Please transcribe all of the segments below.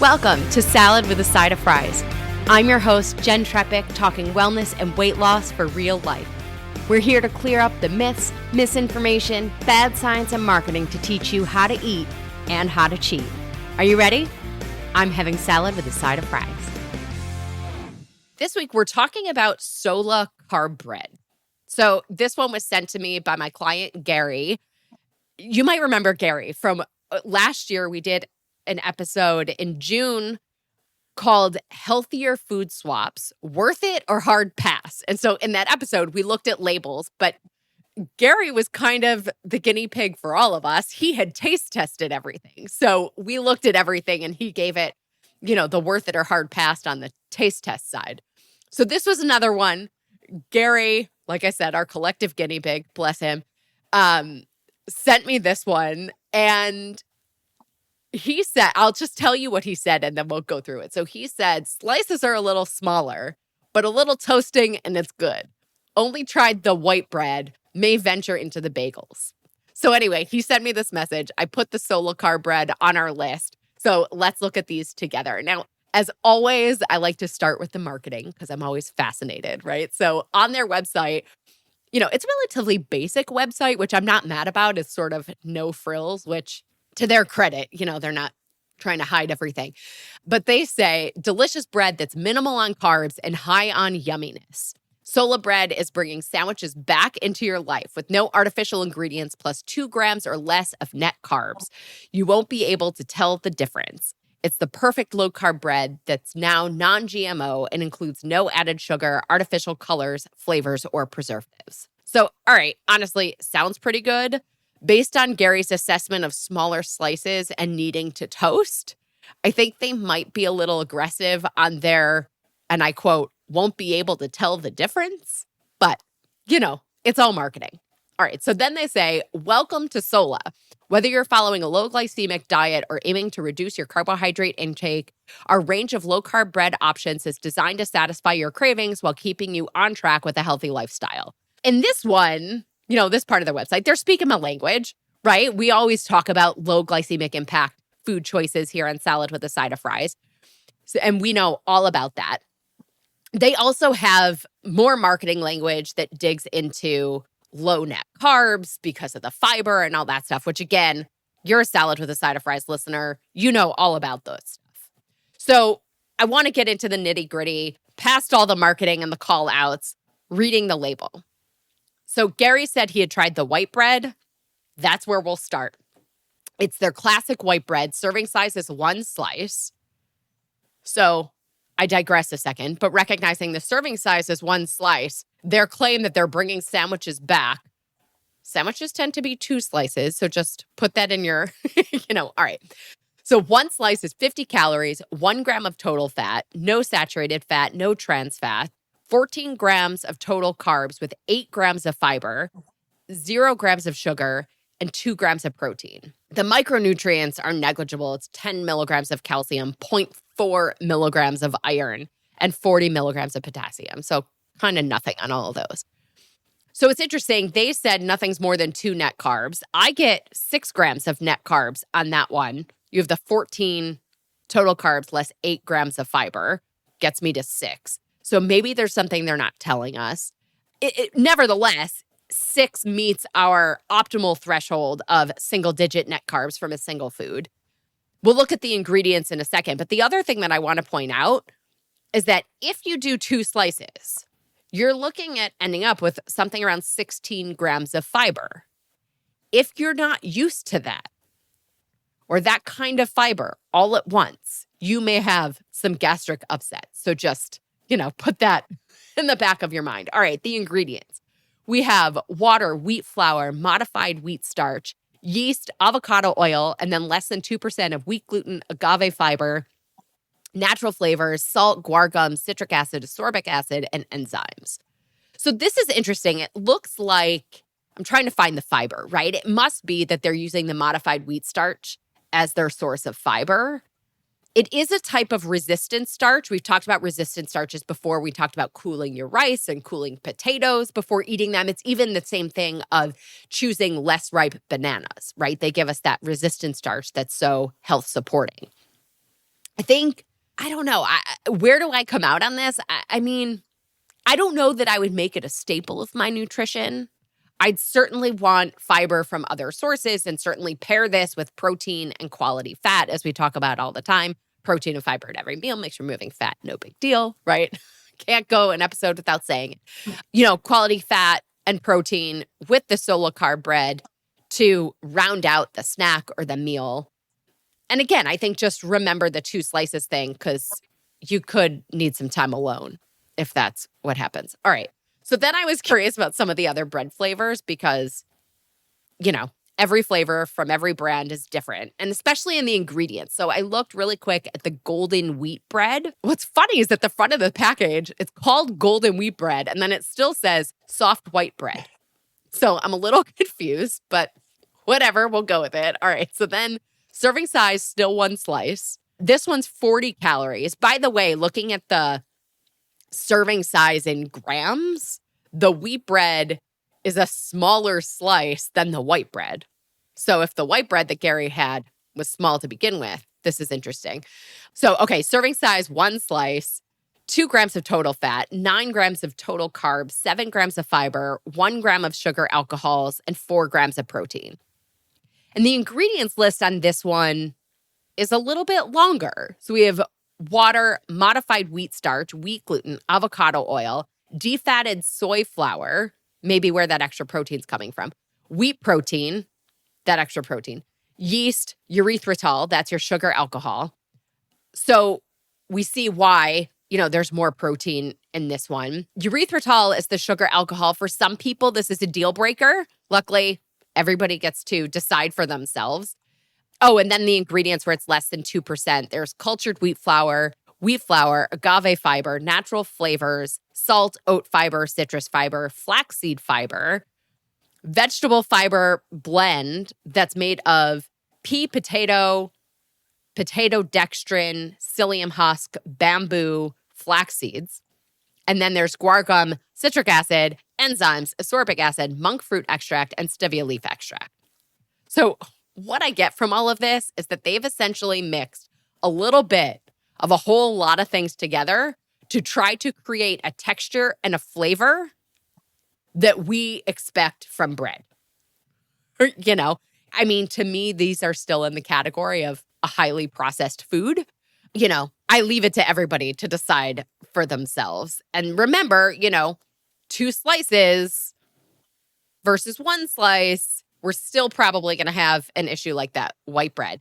Welcome to Salad with a Side of Fries. I'm your host, Jen Trepic, talking wellness and weight loss for real life. We're here to clear up the myths, misinformation, bad science, and marketing to teach you how to eat and how to cheat. Are you ready? I'm having salad with a side of fries. This week, we're talking about Sola Carb bread. So this one was sent to me by my client, Gary. You might remember Gary from last year. We did an episode in June called Healthier Food Swaps, Worth It or Hard Pass. And so in that episode, we looked at labels, but Gary was kind of the guinea pig for all of us. He had taste tested everything. So we looked at everything and he gave it, the worth it or hard pass on the taste test side. So this was another one. Gary, like I said, our collective guinea pig, bless him, sent me this one. And he said, I'll just tell you what he said and then we'll go through it. So he said, slices are a little smaller, but a little toasting and it's good. Only tried the white bread, may venture into the bagels. So anyway, he sent me this message. I put the Sola Carb bread on our list. So let's look at these together. Now, as always, I like to start with the marketing because I'm always fascinated, right? So on their website, it's a relatively basic website, which I'm not mad about. It's sort of no frills, which to their credit, they're not trying to hide everything. But they say, delicious bread that's minimal on carbs and high on yumminess. Sola bread is bringing sandwiches back into your life with no artificial ingredients plus 2 grams or less of net carbs. You won't be able to tell the difference. It's the perfect low-carb bread that's now non-GMO and includes no added sugar, artificial colors, flavors, or preservatives. So, all right, honestly, sounds pretty good. Based on Gary's assessment of smaller slices and needing to toast, I think they might be a little aggressive on their, and I quote, won't be able to tell the difference. But, it's all marketing. All right, so then they say, welcome to Sola. Whether you're following a low glycemic diet or aiming to reduce your carbohydrate intake, our range of low-carb bread options is designed to satisfy your cravings while keeping you on track with a healthy lifestyle. In this one, this part of their website, they're speaking my language, right? We always talk about low glycemic impact food choices here on Salad with a Side of Fries. And we know all about that. They also have more marketing language that digs into low net carbs because of the fiber and all that stuff, which again, you're a Salad with a Side of Fries listener. You know all about those stuff. So I want to get into the nitty gritty, past all the marketing and the call outs, reading the label. So Gary said he had tried the white bread. That's where we'll start. It's their classic white bread. Serving size is 1 slice. So I digress a second, but recognizing the serving size is 1 slice, their claim that they're bringing sandwiches back. Sandwiches tend to be 2 slices, so just put that in your, all right. So 1 slice is 50 calories, 1 gram of total fat, no saturated fat, no trans fat, 14 grams of total carbs with 8 grams of fiber, 0 grams of sugar, and 2 grams of protein. The micronutrients are negligible. It's 10 milligrams of calcium, 0.4 milligrams of iron, and 40 milligrams of potassium. So kind of nothing on all of those. So it's interesting. They said nothing's more than 2 net carbs. I get 6 grams of net carbs on that one. You have the 14 total carbs less 8 grams of fiber. Gets me to 6. So maybe there's something they're not telling us. Nevertheless, 6 meets our optimal threshold of single-digit net carbs from a single food. We'll look at the ingredients in a second. But the other thing that I want to point out is that if you do 2 slices, you're looking at ending up with something around 16 grams of fiber. If you're not used to that, or that kind of fiber all at once, you may have some gastric upset. So just put that in the back of your mind. All right, the ingredients. We have water, wheat flour, modified wheat starch, yeast, avocado oil, and then less than 2% of wheat gluten, agave fiber, natural flavors, salt, guar gum, citric acid, ascorbic acid, and enzymes. So this is interesting. It looks like, I'm trying to find the fiber, right? It must be that they're using the modified wheat starch as their source of fiber. It is a type of resistant starch. We've talked about resistant starches before. We talked about cooling your rice and cooling potatoes before eating them. It's even the same thing of choosing less ripe bananas, right? They give us that resistant starch that's so health supporting. I think, I don't know. Where do I come out on this? I mean, I don't know that I would make it a staple of my nutrition. I'd certainly want fiber from other sources and certainly pair this with protein and quality fat, as we talk about all the time. Protein and fiber at every meal makes removing fat no big deal, right? Can't go an episode without saying it. Quality fat and protein with the Sola Carb bread to round out the snack or the meal. And again, I think just remember the 2 slices thing because you could need some time alone if that's what happens. All right. So then I was curious about some of the other bread flavors because, every flavor from every brand is different, and especially in the ingredients. So I looked really quick at the golden wheat bread. What's funny is that the front of the package, it's called golden wheat bread, and then it still says soft white bread. So I'm a little confused, but whatever, we'll go with it. All right. So then serving size, still 1 slice. This one's 40 calories. By the way, looking at the serving size in grams, the wheat bread is a smaller slice than the white bread. So if the white bread that Gary had was small to begin with, this is interesting. So, okay, serving size, 1 slice, 2 grams of total fat, 9 grams of total carbs, 7 grams of fiber, 1 gram of sugar alcohols, and 4 grams of protein. And the ingredients list on this one is a little bit longer. So we have water, modified wheat starch, wheat gluten, avocado oil, defatted soy flour, maybe where that extra protein's coming from, wheat protein, that extra protein, yeast, erythritol, that's your sugar alcohol. So we see why, there's more protein in this one. Erythritol is the sugar alcohol. For some people, this is a deal breaker. Luckily, everybody gets to decide for themselves. Oh, and then the ingredients where it's less than 2%. There's cultured wheat flour, agave fiber, natural flavors, salt, oat fiber, citrus fiber, flaxseed fiber, vegetable fiber blend that's made of pea potato, potato dextrin, psyllium husk, bamboo, flax seeds. And then there's guar gum, citric acid, enzymes, ascorbic acid, monk fruit extract, and stevia leaf extract. So what I get from all of this is that they've essentially mixed a little bit of a whole lot of things together to try to create a texture and a flavor that we expect from bread. To me, these are still in the category of a highly processed food. I leave it to everybody to decide for themselves. And remember, 2 slices versus 1 slice, we're still probably going to have an issue like that white bread.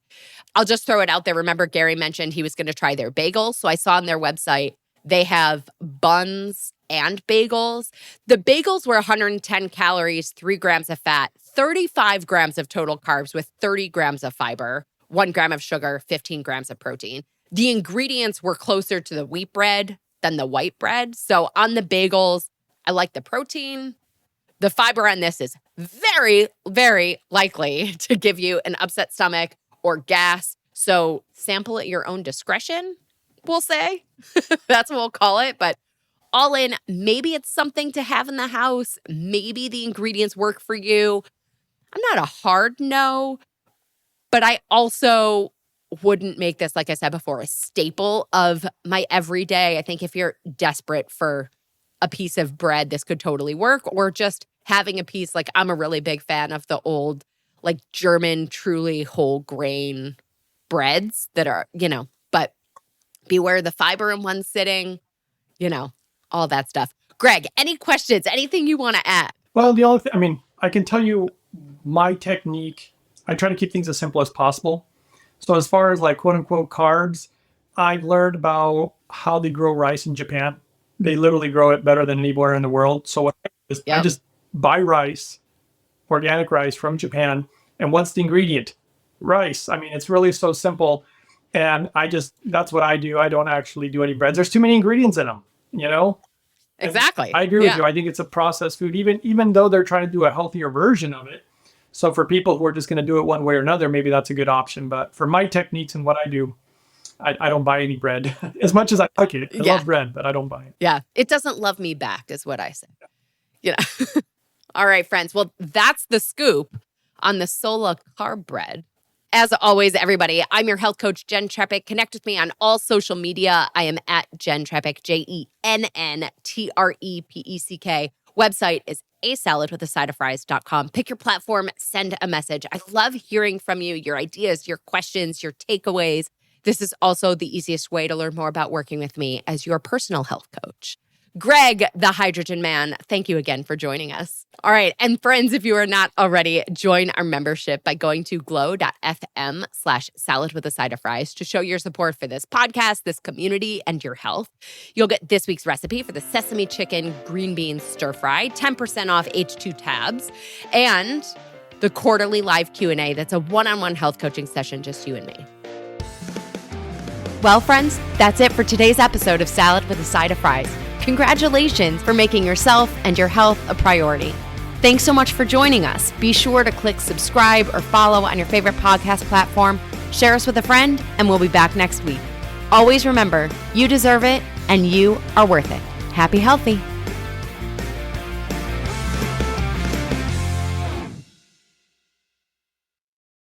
I'll just throw it out there. Remember, Gary mentioned he was going to try their bagels. So I saw on their website, they have buns and bagels. The bagels were 110 calories, 3 grams of fat, 35 grams of total carbs with 30 grams of fiber, 1 gram of sugar, 15 grams of protein. The ingredients were closer to the wheat bread than the white bread. So on the bagels, I like the protein. The fiber on this is very, very likely to give you an upset stomach or gas. So sample at your own discretion, we'll say. That's what we'll call it. But all in, maybe it's something to have in the house. Maybe the ingredients work for you. I'm not a hard no, but I also wouldn't make this, like I said before, a staple of my everyday. I think if you're desperate for a piece of bread, this could totally work. Or just having a piece, like I'm a really big fan of the old, like German, truly whole grain breads that are, but beware the fiber in one sitting, all that stuff. Greg, any questions? Anything you want to add? Well, the only thing, I can tell you my technique. I try to keep things as simple as possible. So as far as like quote unquote carbs, I've learned about how they grow rice in Japan. They literally grow it better than anywhere in the world. So what I do is I just buy rice, organic rice from Japan. And what's the ingredient? Rice. It's really so simple. And that's what I do. I don't actually do any breads. There's too many ingredients in them, Exactly. And I agree with you. I think it's a processed food, even though they're trying to do a healthier version of it. So for people who are just going to do it one way or another, maybe that's a good option. But for my techniques and what I do, I don't buy any bread. As much as I like it. I love bread, but I don't buy it. Yeah. It doesn't love me back is what I say. All right, friends. Well, that's the scoop on the Sola Carb bread. As always, everybody, I'm your health coach, Jen Trepick. Connect with me on all social media. I am at Jen Trepick, JENNTREPECK. Website is asaladwithasideofries.com. Pick your platform, send a message. I love hearing from you, your ideas, your questions, your takeaways. This is also the easiest way to learn more about working with me as your personal health coach. Greg, the Hydrogen Man, thank you again for joining us. All right. And friends, if you are not already, join our membership by going to glow.fm/saladwithasideofries to show your support for this podcast, this community, and your health. You'll get this week's recipe for the sesame chicken green beans stir fry, 10% off H2 tabs, and the quarterly live Q&A that's a one-on-one health coaching session, just you and me. Well, friends, that's it for today's episode of Salad with a Side of Fries. Congratulations for making yourself and your health a priority. Thanks so much for joining us. Be sure to click subscribe or follow on your favorite podcast platform. Share us with a friend, and we'll be back next week. Always remember, you deserve it, and you are worth it. Happy healthy.